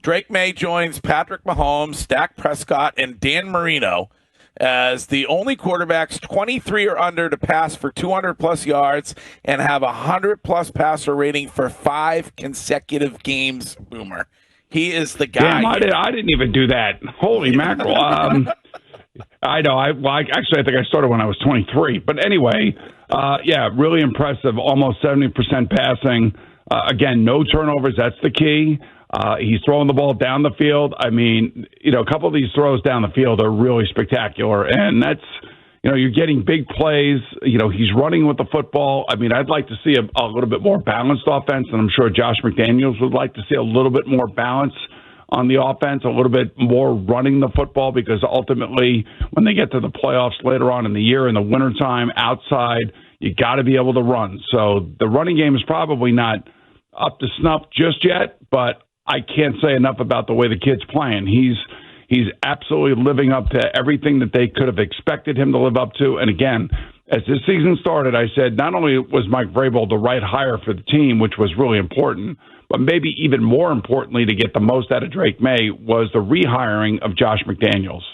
Drake May joins Patrick Mahomes, Dak Prescott, and Dan Marino as the only quarterbacks 23 or under to pass for 200-plus yards and have a 100-plus passer rating for 5 consecutive games, Boomer. He is the guy. Damn, I didn't even do that. Holy mackerel. I know. I think I started when I was 23. But anyway, really impressive. Almost 70% passing. Again, no turnovers. That's the key. He's throwing the ball down the field. I mean, a couple of these throws down the field are really spectacular. And that's, you're getting big plays. He's running with the football. I mean, I'd like to see a little bit more balanced offense, and I'm sure Josh McDaniels would like to see a little bit more balance on the offense, a little bit more running the football, because ultimately when they get to the playoffs later on in the year, in the wintertime, outside, you got to be able to run. So the running game is probably not up to snuff just yet, but I can't say enough about the way the kid's playing. He's absolutely living up to everything that they could have expected him to live up to. And again, as this season started, I said not only was Mike Vrabel the right hire for the team, which was really important, but maybe even more importantly to get the most out of Drake May was the rehiring of Josh McDaniels.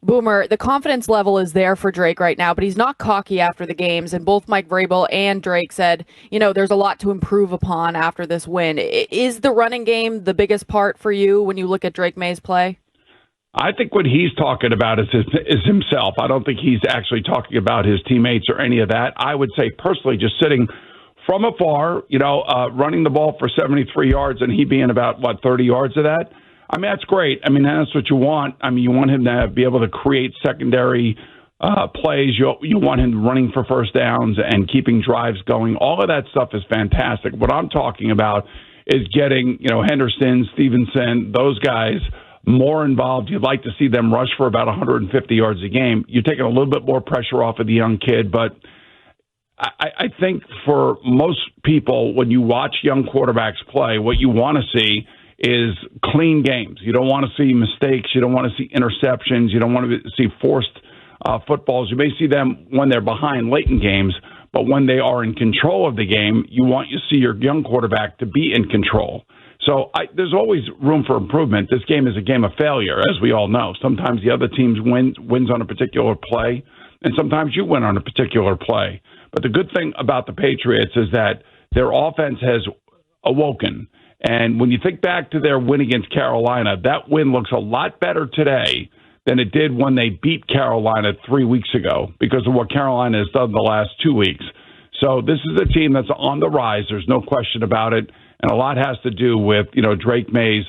Boomer, the confidence level is there for Drake right now, but he's not cocky after the games. And both Mike Vrabel and Drake said, there's a lot to improve upon after this win. Is the running game the biggest part for you when you look at Drake May's play? I think what he's talking about is himself. I don't think he's actually talking about his teammates or any of that. I would say personally, just sitting from afar, running the ball for 73 yards and he being about, 30 yards of that. I mean, that's great. I mean, that's what you want. I mean, you want him to be able to create secondary plays. You want him running for first downs and keeping drives going. All of that stuff is fantastic. What I'm talking about is getting, Henderson, Stevenson, those guys more involved. You'd like to see them rush for about 150 yards a game. You're taking a little bit more pressure off of the young kid, but I think for most people, when you watch young quarterbacks play, what you want to see is clean games. You don't want to see mistakes. You don't want to see interceptions. You don't want to see forced footballs. You may see them when they're behind late in games, but when they are in control of the game, you want to see your young quarterback to be in control. So there's always room for improvement. This game is a game of failure, as we all know. Sometimes the other team wins on a particular play, and sometimes you win on a particular play. But the good thing about the Patriots is that their offense has awoken. And when you think back to their win against Carolina, that win looks a lot better today than it did when they beat Carolina 3 weeks ago because of what Carolina has done the last 2 weeks. So this is a team that's on the rise. There's no question about it. And a lot has to do with, Drake May's